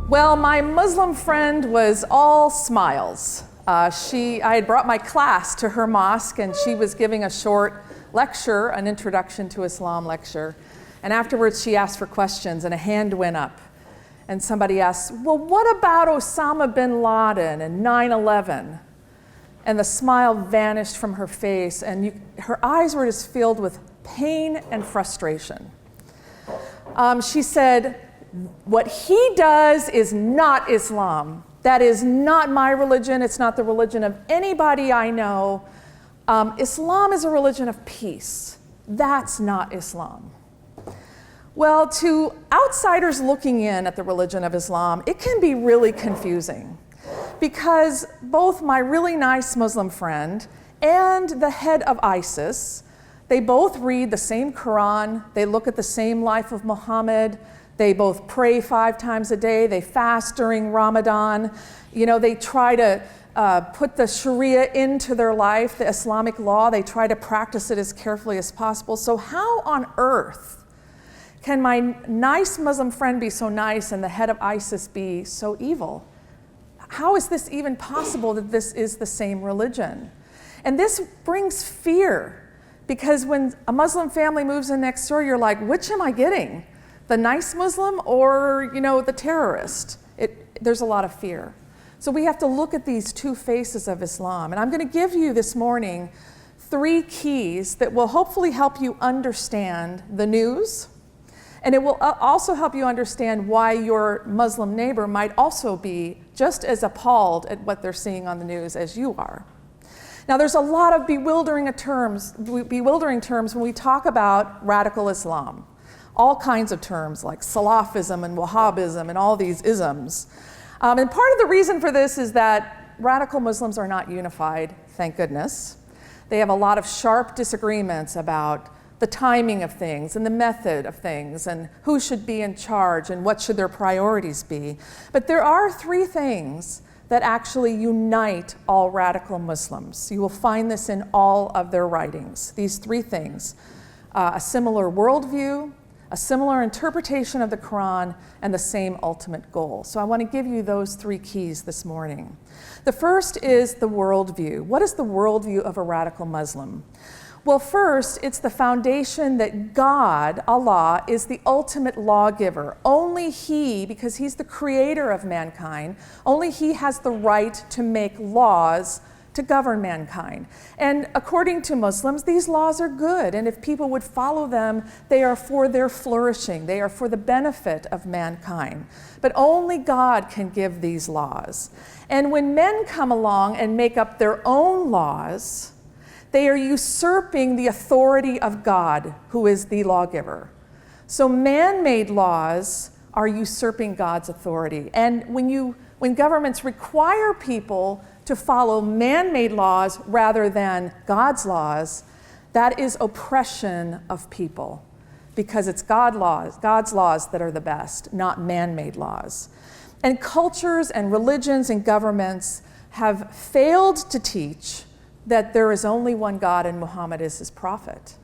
Well, my Muslim friend was all smiles. I had brought my class to her mosque, and she was giving a short lecture, an introduction to Islam lecture. And afterwards, she asked for questions, and a hand went up. And somebody asked, well, what about Osama bin Laden and 9/11? And the smile vanished from her face, and her eyes were just filled with pain and frustration. She said, what he does is not Islam. That is not my religion. It's not the religion of anybody I know. Islam is a religion of peace. That's not Islam. Well, to outsiders looking in at the religion of Islam, it can be really confusing because both my really nice Muslim friend and the head of ISIS, they both read the same Qur'an, they look at the same life of Muhammad, they both pray 5 times a day, they fast during Ramadan, they try to put the Sharia into their life, the Islamic law, they try to practice it as carefully as possible. So how on earth can my nice Muslim friend be so nice and the head of ISIS be so evil? How is this even possible that this is the same religion? And this brings fear, because when a Muslim family moves in next door, you're like, which am I getting? The nice Muslim or, the terrorist? There's a lot of fear. So we have to look at these two faces of Islam. And I'm going to give you this morning 3 keys that will hopefully help you understand the news. And it will also help you understand why your Muslim neighbor might also be just as appalled at what they're seeing on the news as you are. Now, there's a lot of bewildering terms when we talk about radical Islam. All kinds of terms like Salafism and Wahhabism and all these isms. And part of the reason for this is that radical Muslims are not unified, thank goodness. They have a lot of sharp disagreements about the timing of things and the method of things and who should be in charge and what should their priorities be. But there are 3 things that actually unite all radical Muslims. You will find this in all of their writings, these 3 things. A similar worldview, a similar interpretation of the Qur'an, and the same ultimate goal. So I want to give you those 3 keys this morning. The first is the worldview. What is the worldview of a radical Muslim? Well, first, it's the foundation that God, Allah, is the ultimate lawgiver. Only He, because He's the creator of mankind, only He has the right to make laws to govern mankind. And according to Muslims, these laws are good, and if people would follow them, they are for their flourishing, they are for the benefit of mankind. But only God can give these laws. And when men come along and make up their own laws, they are usurping the authority of God, who is the lawgiver. So man-made laws are usurping God's authority. And when governments require people to follow man-made laws rather than God's laws, that is oppression of people, because it's God's laws that are the best, not man-made laws. And cultures and religions and governments have failed to teach that there is only one God and Muhammad is his prophet.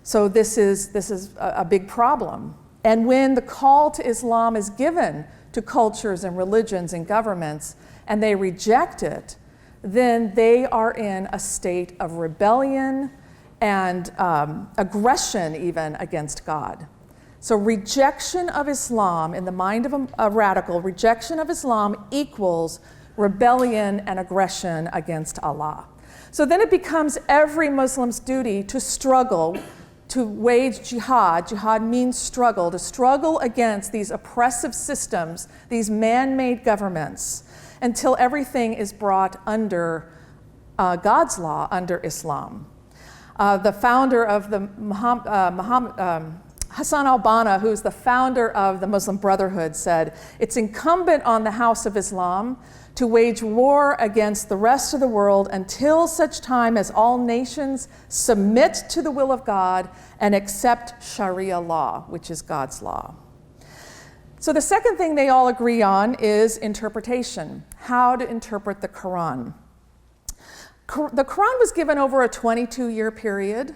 So this is a big problem. And when the call to Islam is given to cultures and religions and governments, and they reject it, then they are in a state of rebellion and aggression even against God. So rejection of Islam in the mind of a radical, rejection of Islam equals rebellion and aggression against Allah. So then it becomes every Muslim's duty to struggle, to wage jihad. Jihad means struggle, to struggle against these oppressive systems, these man-made governments, until everything is brought under God's law, under Islam. The founder of the Hassan al-Banna, who's the founder of the Muslim Brotherhood, said, "It's incumbent on the House of Islam to wage war against the rest of the world until such time as all nations submit to the will of God and accept Sharia law," which is God's law. So the second thing they all agree on is interpretation, how to interpret the Qur'an. The Qur'an was given over a 22-year period,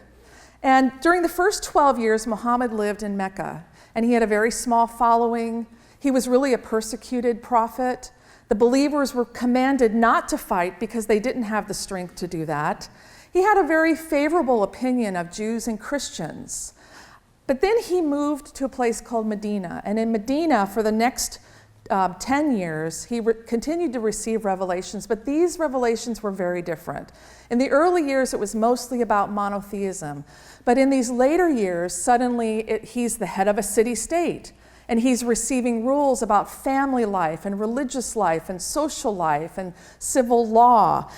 and during the first 12 years, Muhammad lived in Mecca, and he had a very small following. He was really a persecuted prophet. The believers were commanded not to fight because they didn't have the strength to do that. He had a very favorable opinion of Jews and Christians. But then he moved to a place called Medina. And in Medina, for the next 10 years, he continued to receive revelations, but these revelations were very different. In the early years, it was mostly about monotheism. But in these later years, suddenly he's the head of a city-state, and he's receiving rules about family life and religious life and social life and civil law.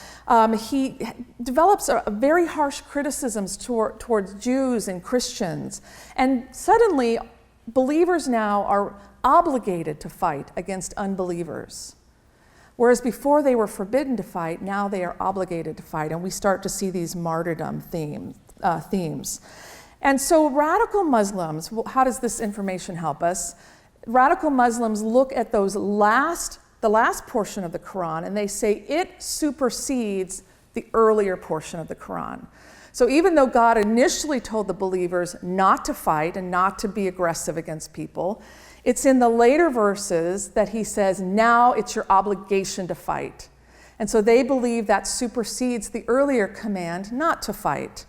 He develops very harsh criticisms towards Jews and Christians. And suddenly, believers now are obligated to fight against unbelievers. Whereas before they were forbidden to fight, now they are obligated to fight. And we start to see these martyrdom themes. And so radical Muslims, how does this information help us? Radical Muslims look at the last portion of the Qur'an, and they say it supersedes the earlier portion of the Qur'an. So even though God initially told the believers not to fight and not to be aggressive against people, it's in the later verses that he says, now it's your obligation to fight. And so they believe that supersedes the earlier command not to fight.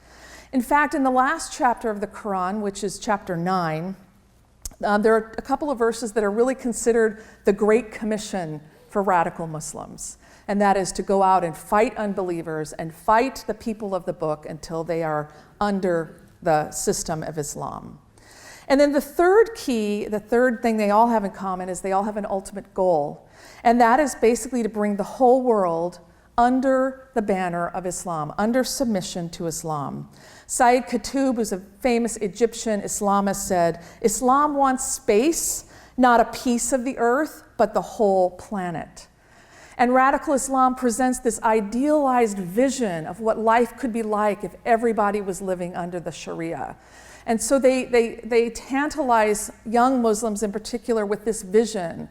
In fact, in the last chapter of the Qur'an, which is chapter 9, there are a couple of verses that are really considered the Great Commission for radical Muslims. And that is to go out and fight unbelievers and fight the people of the book until they are under the system of Islam. And then the third thing they all have in common is they all have an ultimate goal. And that is basically to bring the whole world under the banner of Islam, under submission to Islam. Sayyid Qutb, who's a famous Egyptian Islamist, said, Islam wants space, not a piece of the earth, but the whole planet. And radical Islam presents this idealized vision of what life could be like if everybody was living under the Sharia. And so they tantalize young Muslims in particular with this vision.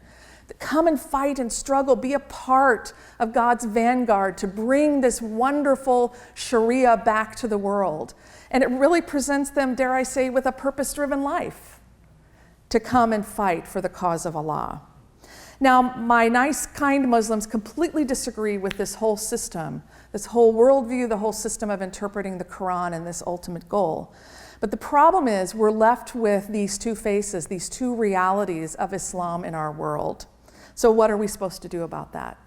Come and fight and struggle, be a part of God's vanguard to bring this wonderful Sharia back to the world. And it really presents them, dare I say, with a purpose-driven life to come and fight for the cause of Allah. Now, my nice, kind Muslims completely disagree with this whole system, this whole worldview, the whole system of interpreting the Qur'an and this ultimate goal. But the problem is we're left with these two faces, these two realities of Islam in our world. So what are we supposed to do about that?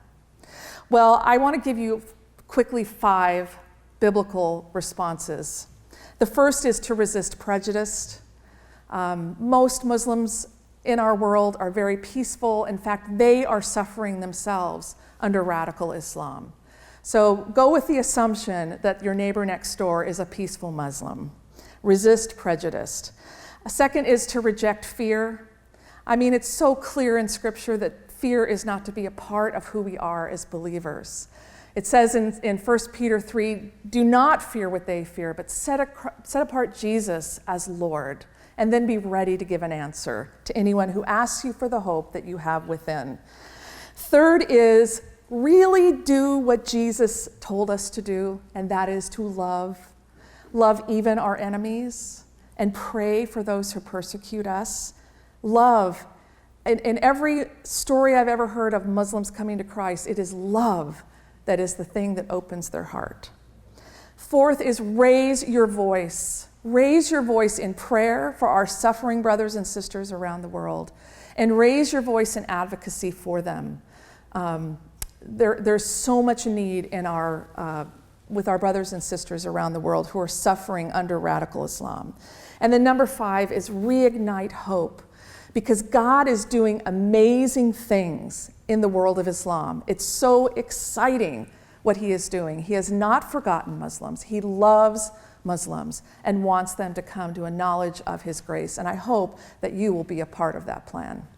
Well, I want to give you quickly 5 biblical responses. The first is to resist prejudice. Most Muslims in our world are very peaceful. In fact, they are suffering themselves under radical Islam. So go with the assumption that your neighbor next door is a peaceful Muslim. Resist prejudice. A second is to reject fear. I mean, it's so clear in Scripture that fear is not to be a part of who we are as believers. It says in 1 Peter 3, do not fear what they fear, but set apart Jesus as Lord, and then be ready to give an answer to anyone who asks you for the hope that you have within. Third is really do what Jesus told us to do, and that is to love even our enemies, and pray for those who persecute us. Love. In every story I've ever heard of Muslims coming to Christ, it is love that is the thing that opens their heart. Fourth is raise your voice. Raise your voice in prayer for our suffering brothers and sisters around the world, and raise your voice in advocacy for them. There's so much need in with our brothers and sisters around the world who are suffering under radical Islam. And then number 5 is reignite hope, because God is doing amazing things in the world of Islam. It's so exciting what he is doing. He has not forgotten Muslims. He loves Muslims and wants them to come to a knowledge of his grace. And I hope that you will be a part of that plan.